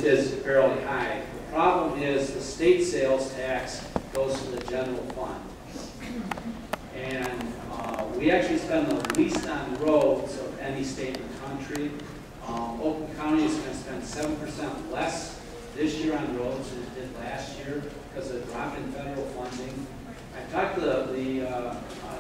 is fairly high. The problem is the state sales tax goes to the general fund. And we actually spend the least on roads of any state in the country. Oakland County is going to spend 7% less this year on roads than it did last year because of the drop in federal funding. I talked to the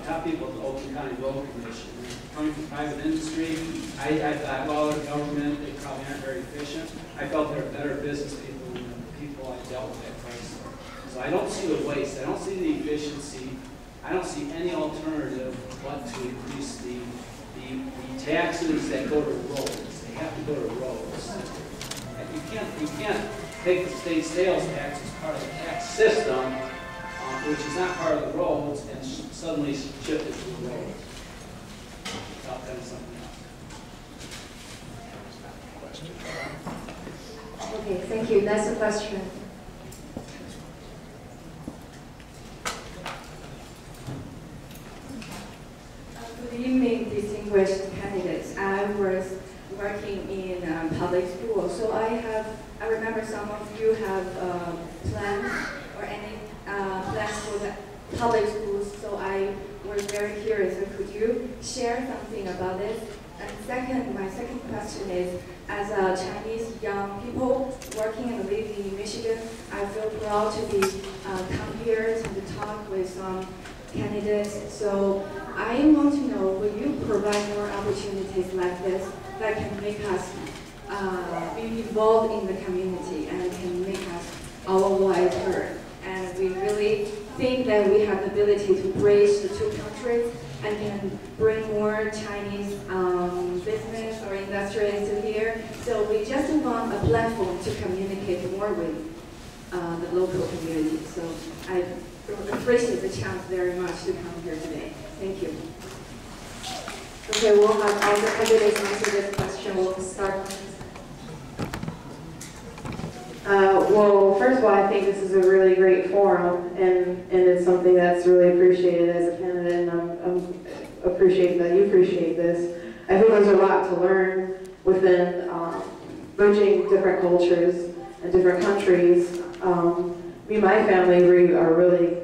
top people at the Oakland County Road Commission. Coming from private industry, I thought, well, the government, they probably aren't very efficient. I felt they were better business people than the people I dealt with at Chrysler. So I don't see the waste. I don't see the efficiency. I don't see any alternative but to increase the taxes that go to roads. They have to go to roads. And you can't take the state sales tax as part of the tax system, which is not part of the roads, and suddenly shift it to the roads. Without doing something else. Okay, thank you. Next question. Good evening, distinguished candidates. I was working in public school, so I remember some of you have plans or any plans for the public schools, so I was very curious. So could you share something about this? And my second question is, as a Chinese young people working and living in Michigan, I feel proud to be come here to talk with some candidates. So I want to know, will you provide more opportunities like this that can make us be involved in the community and can make us our voice heard? And we really think that we have the ability to bridge the two countries and can bring more Chinese business or industry into here. So we just want a platform to communicate more with the local community. So I appreciate the chance very much to come here today. Thank you. Okay, we'll have all the candidates answer this question. We'll start. Well, first of all, I think this is a really great forum, and it's something that's really appreciated as a candidate, and I'm appreciating that you appreciate this. I think there's a lot to learn within bridging different cultures and different countries. Me and my family, we are really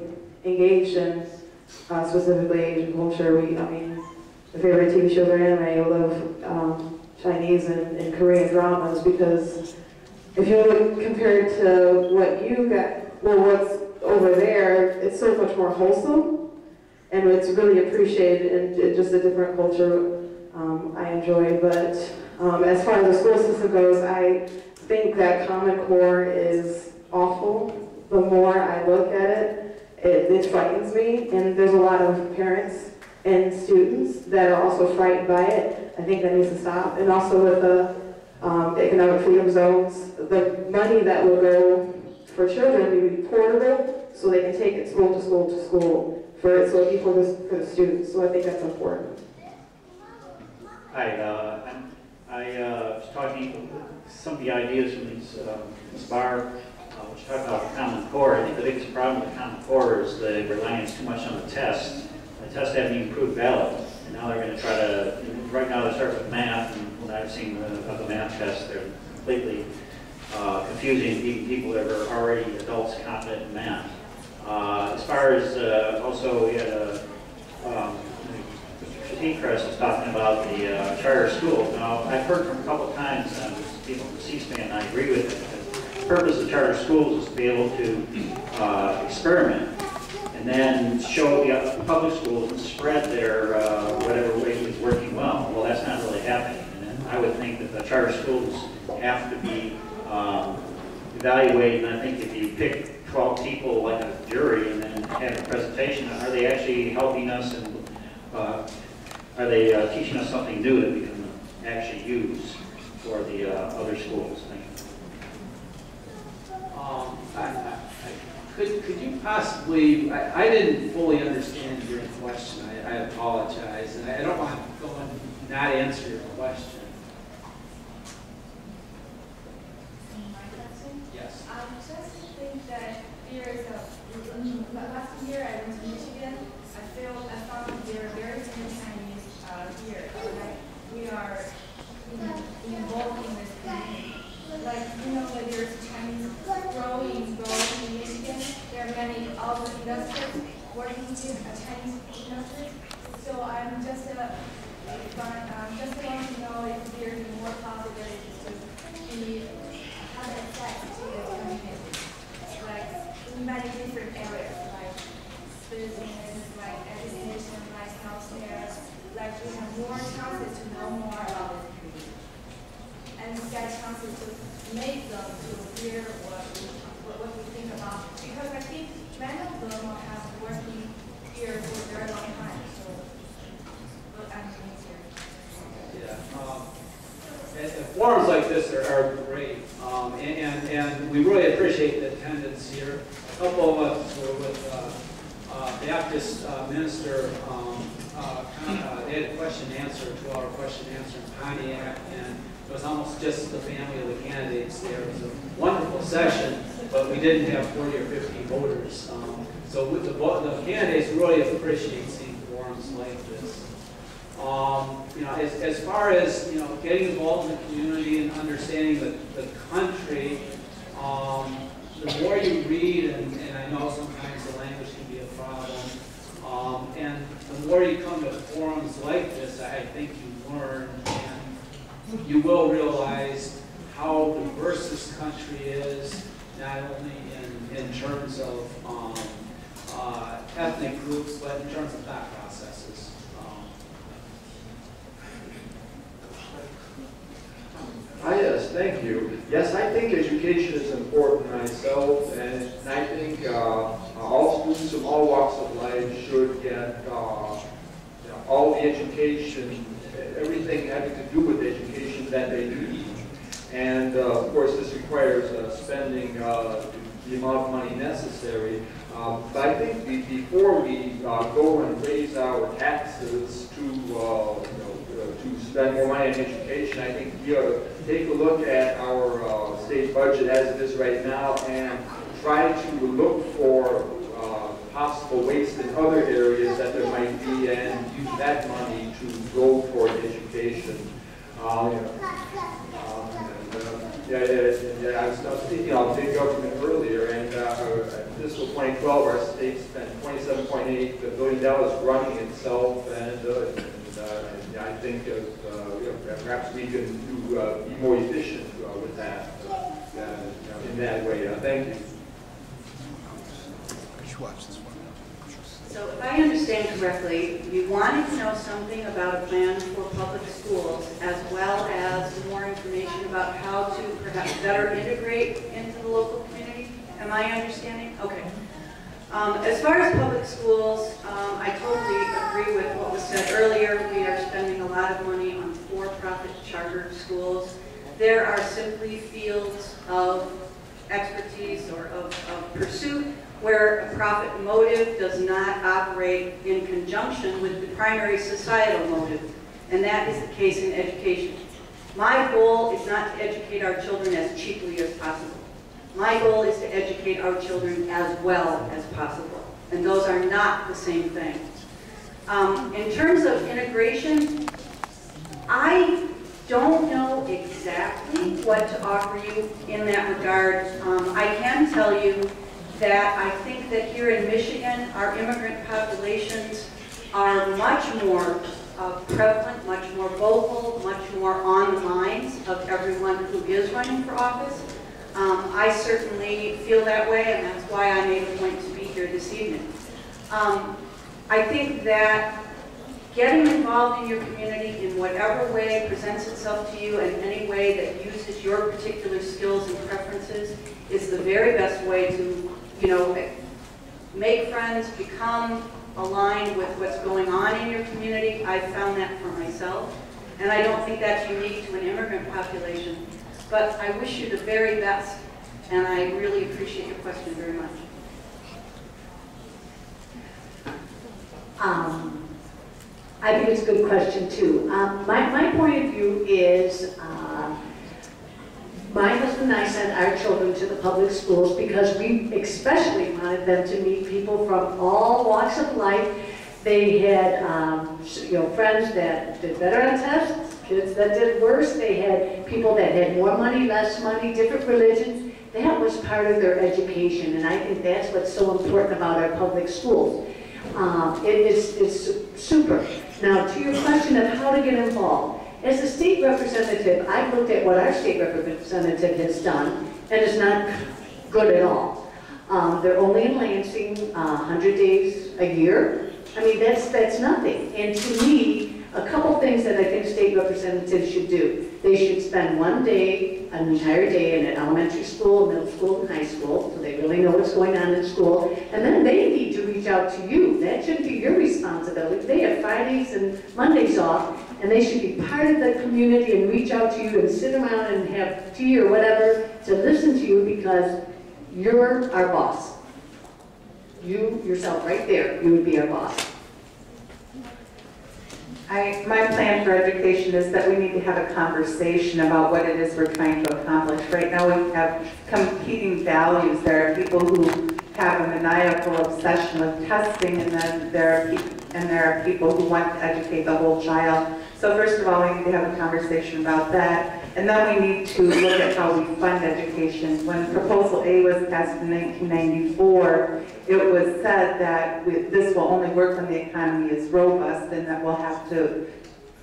engaged in specifically Asian culture. The favorite TV shows are anime. I love Chinese and Korean dramas because if you look compared to what you got, well, what's over there, it's so much more wholesome, and it's really appreciated, and it's just a different culture I enjoy. But as far as the school system goes, I think that Common Core is awful. The more I look at it, it frightens me, and there's a lot of parents and students that are also frightened by it. I think that needs to stop. And also with the economic freedom zones, the money that will go for children will be portable, so they can take it school to school to school for the students. So I think that's important. I was talking some of the ideas from this bar, which talk about Common Core. I think the biggest problem with Common Core is the reliance too much on the test. The tests haven't even proved valid, and now they're going to try to. Right now they start with math, and when I've seen the math tests, they're completely confusing people that are already adults competent in math. As far as also we had Mr. Seacrest was talking about the charter schools. Now I've heard from a couple of times people from C-SPAN, and I agree with it. The purpose of charter schools is to be able to experiment and then show the public schools and spread their whatever way is working well. Well, that's not really happening. And I would think that the charter schools have to be evaluated. And I think if you pick 12 people like a jury and then have a presentation, are they actually helping us, and are they teaching us something new that we can actually use for the other schools? Thank you. Could you possibly, I didn't fully understand your question. I apologize, and I don't want to go and not answer your question. Yes. I just think that there is last year I went to Michigan. I found there are very few Chinese here. Like we are involved in this community. Like, you know, that there make them to hear what we think about, because I think many of them have working here for a very long time, so I'm here. Yeah. And forums like this are great, and we really appreciate the attendance here. A couple of us were with Baptist minister. They had a question and answer, 2-hour question and answer in Pontiac, and it was almost just the family of the candidates there. It was a wonderful session, but we didn't have 40 or 50 voters. So with the candidates really appreciate seeing forums like this. As far as getting involved in the community and understanding the country, the more you read, and I know sometimes the language can be a problem, and the more you come to forums like this, I think you learn, and you will realize how diverse this country is, not only in terms of ethnic groups, but in terms of thought processes. Yes, thank you. Yes, I think education is important myself, and I think all students from all walks of life should get all the education, everything having to do with education that they need. And of course, this requires spending the amount of money necessary. But I think before we go and raise our taxes to spend more money on education, I think we ought to take a look at our state budget as it is right now and try to look for possible waste in other areas that there might be and use that money to go for education. I was speaking of big government earlier, and fiscal 2012, our state spent $27.8 billion running itself, and I think perhaps we can be more efficient with that in that way. Thank you. So if I understand correctly, you wanted to know something about a plan for public schools as well as more information about how to perhaps better integrate into the local community. Am I understanding? Okay. As far as public schools, I totally agree with what was said earlier. We are spending a lot of money on for-profit charter schools. There are simply fields of expertise or of pursuit where a profit motive does not operate in conjunction with the primary societal motive, and that is the case in education. My goal is not to educate our children as cheaply as possible. My goal is to educate our children as well as possible, and those are not the same thing. In terms of integration, I don't know exactly what to offer you in that regard. I can tell you that I think that here in Michigan, our immigrant populations are much more prevalent, much more vocal, much more on the minds of everyone who is running for office. I certainly feel that way, and that's why I made a point to be here this evening. I think that getting involved in your community in whatever way presents itself to you in any way that uses your particular skills and preferences is the very best way to make friends, become aligned with what's going on in your community. I've found that for myself, and I don't think that's unique to an immigrant population. But I wish you the very best, and I really appreciate your question very much. I think it's a good question too. My point of view is my husband and I sent our children to the public schools because we especially wanted them to meet people from all walks of life. They had friends that did better on tests, kids that did worse. They had people that had more money, less money, different religions. That was part of their education, and I think that's what's so important about our public schools. It's super. Now, to your question of how to get involved, as a state representative, I've looked at what our state representative has done, and it's not good at all. They're only in Lansing 100 days a year. I mean, that's nothing. And to me, a couple things that I think state representatives should do. They should spend one day, an entire day in an elementary school, middle school, and high school, so they really know what's going on in school. And then they need to reach out to you. That shouldn't be your responsibility. They have Fridays and Mondays off, and they should be part of the community and reach out to you and sit around and have tea or whatever to listen to you, because you're our boss. You, yourself, right there, you would be our boss. My plan for education is that we need to have a conversation about what it is we're trying to accomplish. Right now we have competing values. There are people who have a maniacal obsession with testing, and then there are people who want to educate the whole child. So first of all, we need to have a conversation about that. And then we need to look at how we fund education. When Proposal A was passed in 1994, it was said that this will only work when the economy is robust, and that we'll have to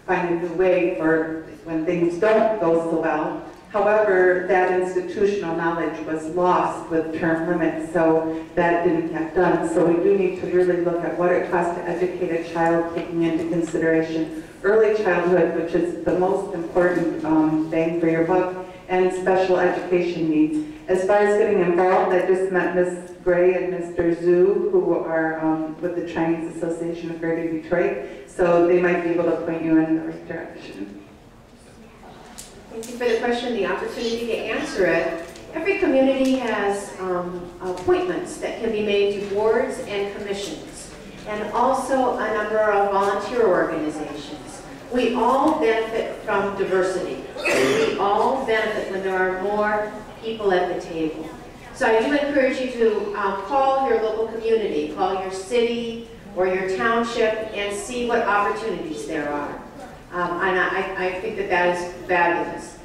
find a new way for when things don't go so well. However, that institutional knowledge was lost with term limits, so that didn't get done. So we do need to really look at what it costs to educate a child, taking into consideration early childhood, which is the most important bang for your buck, and special education needs. As far as getting involved, I just met Ms. Gray and Mr. Zhu, who are with the Chinese Association of Greater Detroit, so they might be able to point you in the right direction. Thank you for the question, the opportunity to answer it. Every community has appointments that can be made to boards and commissions, and also a number of volunteer organizations. We all benefit from diversity. We all benefit when there are more people at the table. So I do encourage you to call your local community, call your city or your township, and see what opportunities there are. And I think that that is fabulous.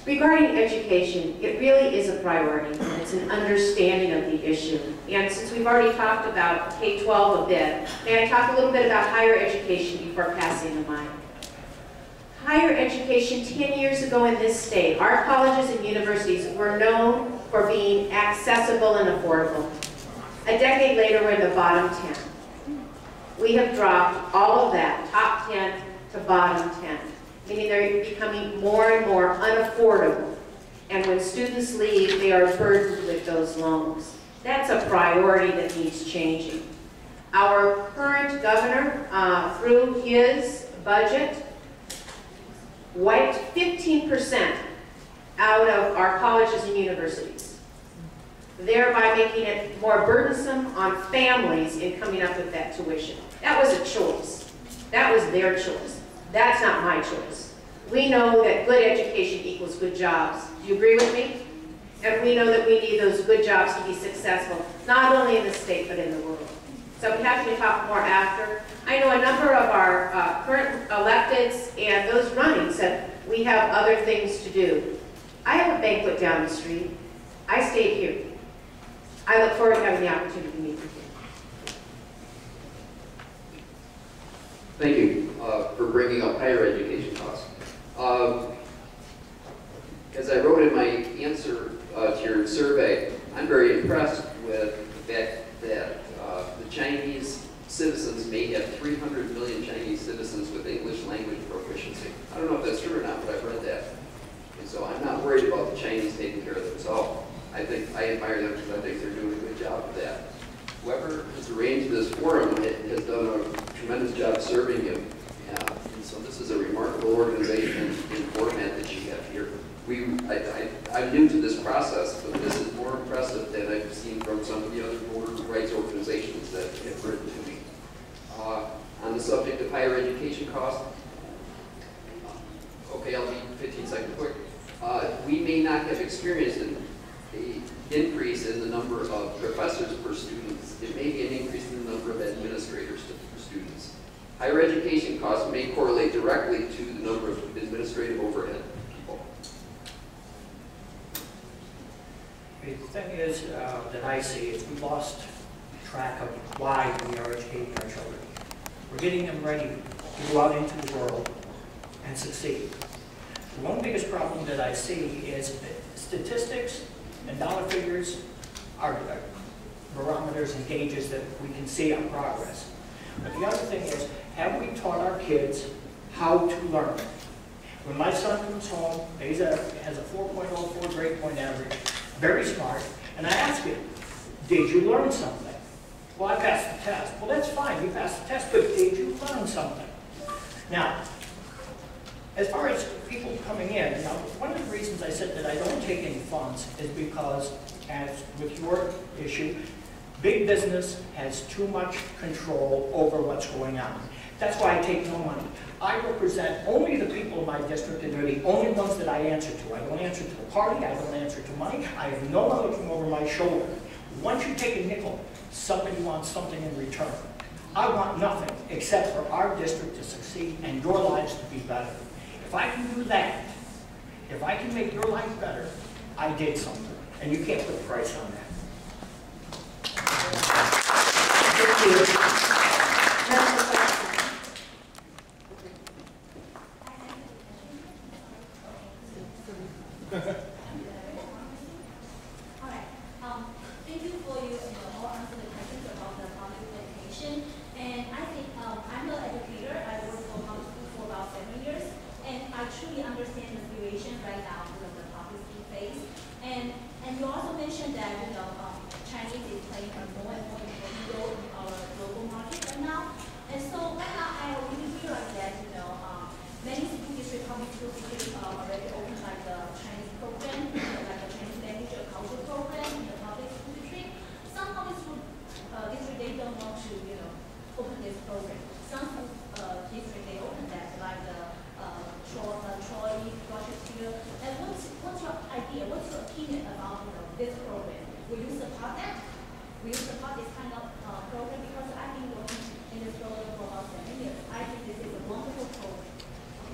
Regarding education, it really is a priority, and it's an understanding of the issue. And since we've already talked about K-12 a bit, may I talk a little bit about higher education before passing the mic? Higher education 10 years ago in this state, our colleges and universities were known for being accessible and affordable. A decade later, we're in the bottom 10. We have dropped all of that, top 10 to bottom 10, meaning they're becoming more and more unaffordable. And when students leave, they are burdened with those loans. That's a priority that needs changing. Our current governor, through his budget, wiped 15% out of our colleges and universities, thereby making it more burdensome on families in coming up with that tuition. That was a choice. That was their choice. That's not my choice. We know that good education equals good jobs. Do you agree with me? And we know that we need those good jobs to be successful, not only in the state, but in the world. So I'm happy to talk more after. I know a number of our current electeds and those running said we have other things to do. I have a banquet down the street. I stayed here. I look forward to having the opportunity to meet with you. Thank you for bringing up higher education costs. As I wrote in my answer to your survey, I'm very impressed with the fact that the Chinese citizens may have 300 million Chinese citizens with English language proficiency. I don't know if that's true or not, but I've read that. And so I'm not worried about the Chinese taking care of themselves. I admire them because I think they're doing a good job of that. Whoever has arranged this forum has done a tremendous job serving you. And so this is a remarkable organization and format that you have here. I'm new to this process, but this is more impressive than I've seen from some of the other voter rights organizations that have written to me. On the subject of higher education costs, okay, I'll be 15 seconds quick. We may not have experienced an increase in the number of professors per student. It may be an increase in the number of administrators per students. Higher education costs may correlate directly to the number of administrative overhead people. The thing is that I see is we lost track of why we are educating our children. We're getting them ready to go out into the world and succeed. The one biggest problem that I see is statistics and dollar figures are barometers and gauges that we can see our progress. But the other thing is, have we taught our kids how to learn? When my son comes home, has a 4.04 grade point average, very smart, and I ask him, did you learn something? Well, I passed the test. Well, that's fine, you passed the test, but did you learn something? Now, as far as people coming in, now, one of the reasons I said that I don't take any funds is because, as with your issue, big business has too much control over what's going on. That's why I take no money. I represent only the people in my district, and they're the only ones that I answer to. I don't answer to the party, I don't answer to money, I have no one looking over my shoulder. Once you take a nickel, somebody wants something in return. I want nothing except for our district to succeed and your lives to be better. If I can do that, if I can make your life better, I did something. And you can't put a price on that. Thank you. That's the question. Alright, thank you for you all answer the questions about the public education. And I think I'm an educator. I worked for public school for about 7 years, and I truly understand the situation right now with the public school phase. And you also mentioned that Chinese is playing a more and more important role in our global market right now. And so right now I really realize that many school districts, public school districts already opened like the Chinese program, like the Chinese language or culture program in the public school district. Some public school districts, they don't want to open this program. Some districts they open that, like the Troy, Rochester. And what's your idea? What's your opinion about this program? Will you support that? Will you support this kind of program? Because I've been working in this program for about 7 years. I think this is a wonderful program.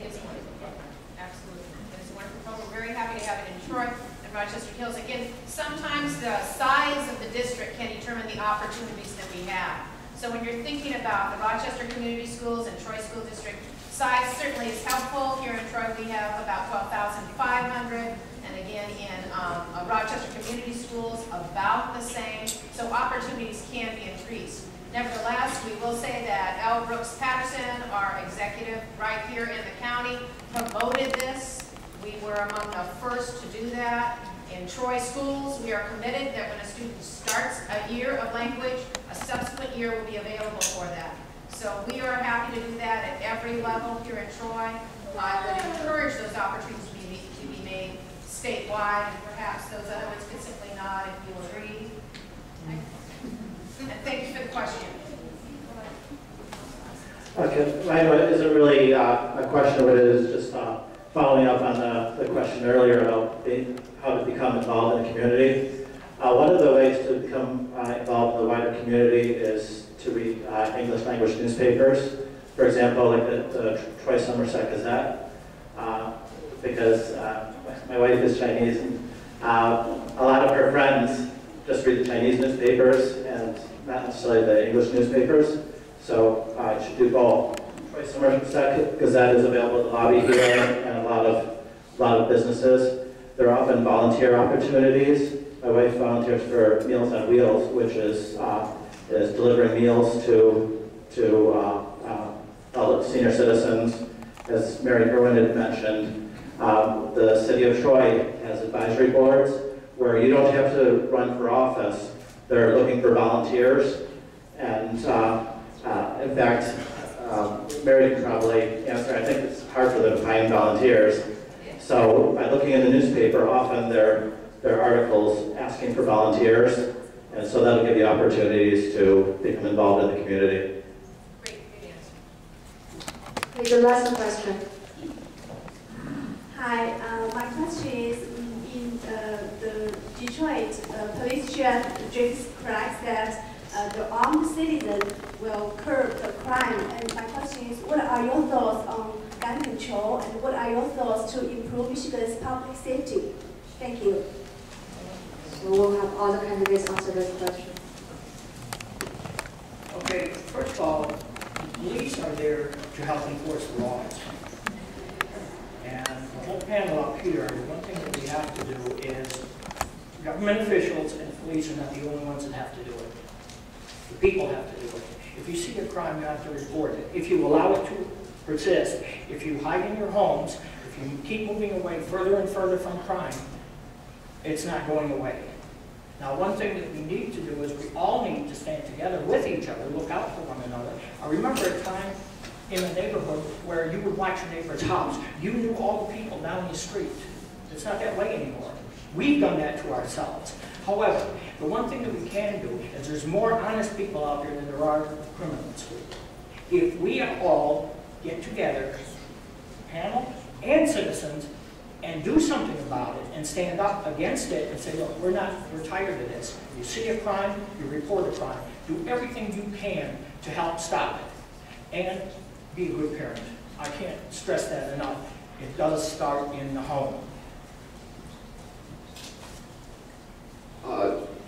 It's a wonderful program. Absolutely. It's a wonderful program. We're very happy to have it in Troy and Rochester Hills. Again, sometimes the size of the district can determine the opportunities that we have. So when you're thinking about the Rochester Community Schools and Troy School District, size certainly is helpful. Here in Troy we have about 12,500. And again, in Rochester Community Schools, about the same. So opportunities can be increased. Nevertheless, we will say that L. Brooks Patterson, our executive right here in the county, promoted this. We were among the first to do that. In Troy schools, we are committed that when a student starts a year of language, a subsequent year will be available for that. So we are happy to do that at every level here in Troy. I would encourage those opportunities to be made statewide, and perhaps those other ones could simply nod if you agree. And thank you for the question. Okay, mine isn't really a question, but it is just following up on the question earlier about how to become involved in the community. One of the ways to become involved in the wider community is to read English language newspapers. For example, like the Troy Somerset Gazette, because my wife is Chinese, and a lot of her friends just read the Chinese newspapers and not necessarily the English newspapers. So you should do both. Troy Somerset Gazette is available at the lobby here and a lot of businesses. There are often volunteer opportunities. My wife volunteers for Meals on Wheels, which is delivering meals to all the senior citizens. As Mary Irwin had mentioned, the city of Troy has advisory boards where you don't have to run for office. They're looking for volunteers. And in fact, Mary can probably answer, I think it's hard for them to find volunteers. So by looking in the newspaper, often there are articles asking for volunteers. And so that'll give you opportunities to become involved in the community. Great answer. Okay, the last question. Hi, my question is, in the Detroit police chief James corrects that the armed citizen will curb the crime. And my question is, what are your thoughts on gun control, and what are your thoughts to improve Michigan's public safety? Thank you. So we'll have all the candidates answer this question. Okay, first of all, police are there to help enforce the laws. And the whole panel up here, one thing that we have to do is, government officials and police are not the only ones that have to do it. The people have to do it. If you see a crime, you have to report it. If you allow it to persist, if you hide in your homes, if you keep moving away further and further from crime, it's not going away. Now, one thing that we need to do is we all need to stand together with each other, look out for one another. I remember a time in a neighborhood where you would watch your neighbor's house. You knew all the people down the street. It's not that way anymore. We've done that to ourselves. However, the one thing that we can do is there's more honest people out there than there are criminals. If we all get together, panel and citizens, and do something about it and stand up against it and say, look, we're tired of this. You see a crime, you report a crime. Do everything you can to help stop it. And be a good parent. I can't stress that enough. It does start in the home.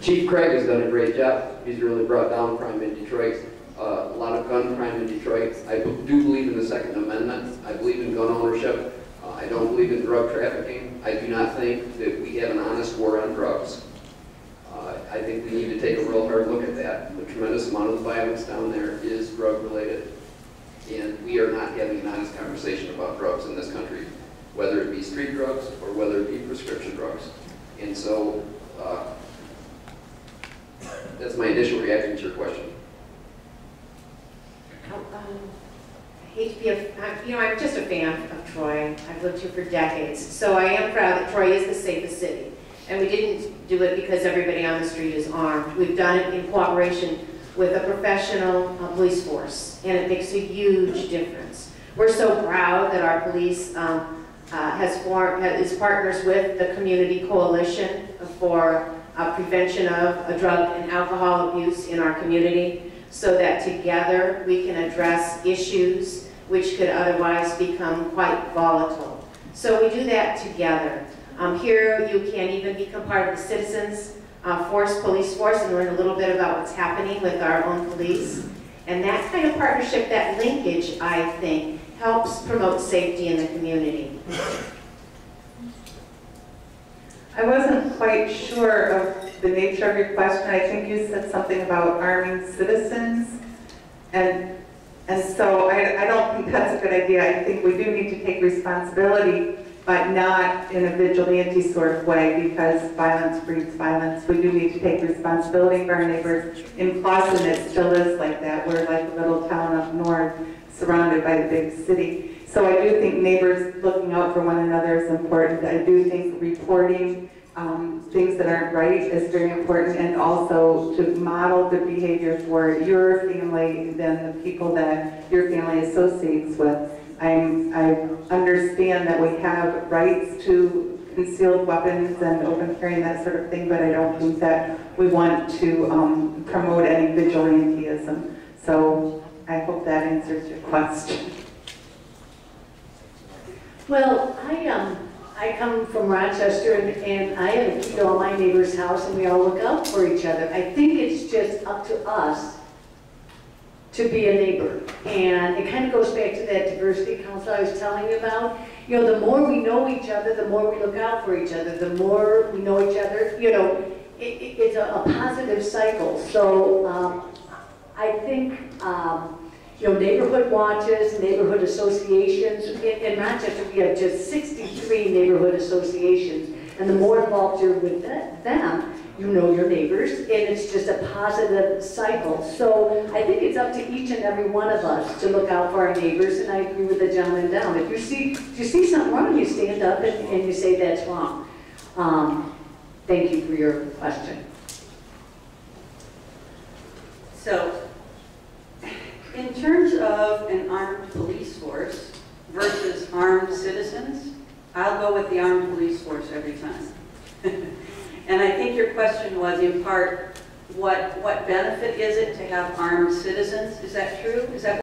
Chief Craig has done a great job. He's really brought down crime in Detroit. A lot of gun crime in Detroit. I do believe in the Second Amendment. I believe in gun ownership. I don't believe in drug trafficking. I do not think that we have an honest war on drugs. I think we need to take a real hard look at that. The tremendous amount of the violence down there is drug related. And we are not having an honest conversation about drugs in this country, whether it be street drugs or whether it be prescription drugs. And so, that's my initial reaction to your question. I hate to be I'm just a fan of Troy. I've lived here for decades. So I am proud that Troy is the safest city. And we didn't do it because everybody on the street is armed. We've done it in cooperation with a professional police force, and it makes a huge difference. We're so proud that our police is partners with the Community Coalition for prevention of drug and alcohol abuse in our community, so that together we can address issues which could otherwise become quite volatile. So we do that together. Here you can even become part of the citizens police force, and learn a little bit about what's happening with our own police. And that kind of partnership, that linkage, I think, helps promote safety in the community. I wasn't quite sure of the nature of your question. I think you said something about arming citizens. And so I don't think that's a good idea. I think we do need to take responsibility, but not in a vigilante sort of way, because violence breeds violence. We do need to take responsibility for our neighbors. In Clawson, it still is like that. We're like a little town up north, surrounded by the big city. So I do think neighbors looking out for one another is important. I do think reporting things that aren't right is very important, and also to model good behavior for your family than the people that your family associates with. I understand that we have rights to concealed weapons and open carry and that sort of thing, but I don't think that we want to promote any vigilantism. So I hope that answers your question. Well, I come from Rochester, and I have a key to all my neighbors' house, and we all look out for each other. I think it's just up to us to be a neighbor. And it kind of goes back to that diversity council I was telling you about. You know, the more we know each other, the more we look out for each other. The more we know each other, you know, it's a positive cycle. So I think, you know, neighborhood watches, neighborhood associations. In Rochester, we have just 63 neighborhood associations. And the more involved you're with them, you know your neighbors, and it's just a positive cycle. So I think it's up to each and every one of us to look out for our neighbors, and I agree with the gentleman down. If you see something wrong, you stand up and you say that's wrong. Thank you for your question. So, in terms of an armed police force versus armed citizens, I'll go with the armed police force every time. And I think your question was, in part, what benefit is it to have armed citizens? Is that true? Is that